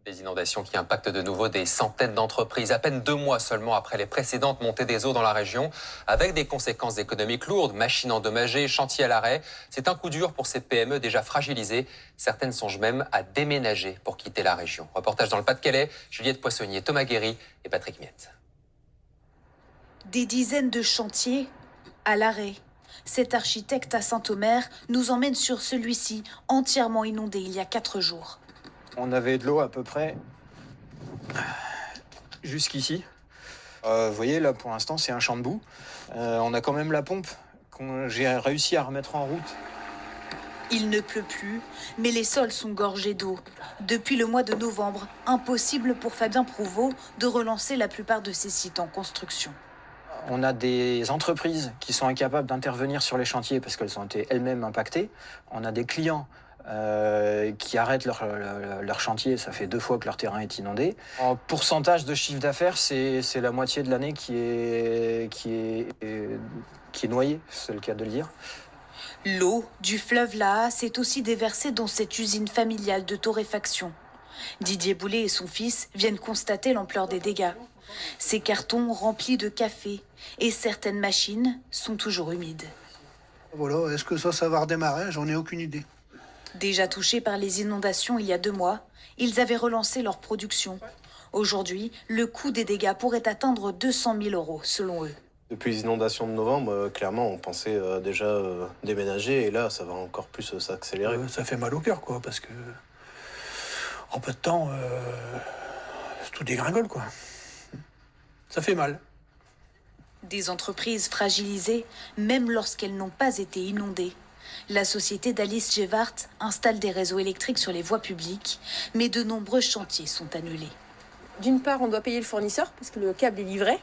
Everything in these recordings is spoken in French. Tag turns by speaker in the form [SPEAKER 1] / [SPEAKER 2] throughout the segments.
[SPEAKER 1] Les inondations qui impactent de nouveau des centaines d'entreprises, à peine 2 mois seulement après les précédentes montées des eaux dans la région, avec des conséquences économiques lourdes, machines endommagées, chantiers à l'arrêt. C'est un coup dur pour ces PME déjà fragilisées. Certaines songent même à déménager pour quitter la région. Reportage dans le Pas-de-Calais, Juliette Poissonnier, Thomas Guéry et Patrick Miette.
[SPEAKER 2] Des dizaines de chantiers à l'arrêt. Cet architecte à Saint-Omer nous emmène sur celui-ci, entièrement inondé il y a 4 jours.
[SPEAKER 3] On avait de l'eau à peu près jusqu'ici. Vous voyez, là, pour l'instant, c'est un champ de boue. On a quand même la pompe que j'ai réussi à remettre en route.
[SPEAKER 2] Il ne pleut plus, mais les sols sont gorgés d'eau. Depuis le mois de novembre, impossible pour Fabien Prouveau de relancer la plupart de ses sites en construction.
[SPEAKER 3] On a des entreprises qui sont incapables d'intervenir sur les chantiers parce qu'elles ont été elles-mêmes impactées. On a des clients qui arrêtent leur chantier. Ça fait 2 fois que leur terrain est inondé. En pourcentage de chiffre d'affaires, c'est la moitié de l'année qui est noyée, c'est le cas de le dire.
[SPEAKER 2] L'eau du fleuve Laha s'est aussi déversée dans cette usine familiale de torréfaction. Didier Boulet et son fils viennent constater l'ampleur des dégâts. Ces cartons remplis de café et certaines machines sont toujours humides.
[SPEAKER 4] Voilà, est-ce que ça va redémarrer? J'en ai aucune idée.
[SPEAKER 2] Déjà touchés par les inondations il y a 2 mois, ils avaient relancé leur production. Aujourd'hui, le coût des dégâts pourrait atteindre 200 000 € selon eux.
[SPEAKER 5] Depuis les inondations de novembre, clairement, on pensait déjà déménager et là, ça va encore plus s'accélérer.
[SPEAKER 4] Ça fait mal au cœur, quoi, parce que en peu de temps, tout dégringole, quoi. Ça fait mal.
[SPEAKER 2] Des entreprises fragilisées, même lorsqu'elles n'ont pas été inondées. La société d'Alice Gevart installe des réseaux électriques sur les voies publiques, mais de nombreux chantiers sont annulés.
[SPEAKER 6] D'une part, on doit payer le fournisseur parce que le câble est livré,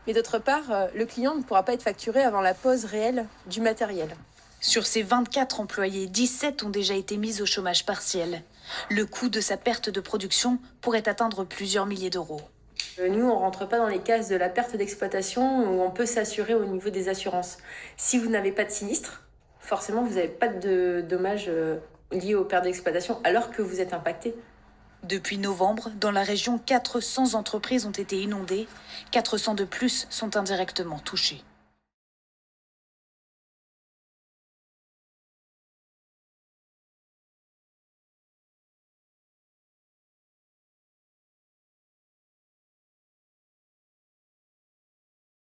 [SPEAKER 6] mais d'autre part, le client ne pourra pas être facturé avant la pose réelle du matériel.
[SPEAKER 2] Sur ces 24 employés, 17 ont déjà été mis au chômage partiel. Le coût de sa perte de production pourrait atteindre plusieurs milliers d'euros.
[SPEAKER 6] Nous, on ne rentre pas dans les cases de la perte d'exploitation où on peut s'assurer au niveau des assurances. Si vous n'avez pas de sinistre, forcément, vous n'avez pas de dommages liés aux pertes d'exploitation alors que vous êtes impacté.
[SPEAKER 2] Depuis novembre, dans la région, 400 entreprises ont été inondées. 400 de plus sont indirectement touchées.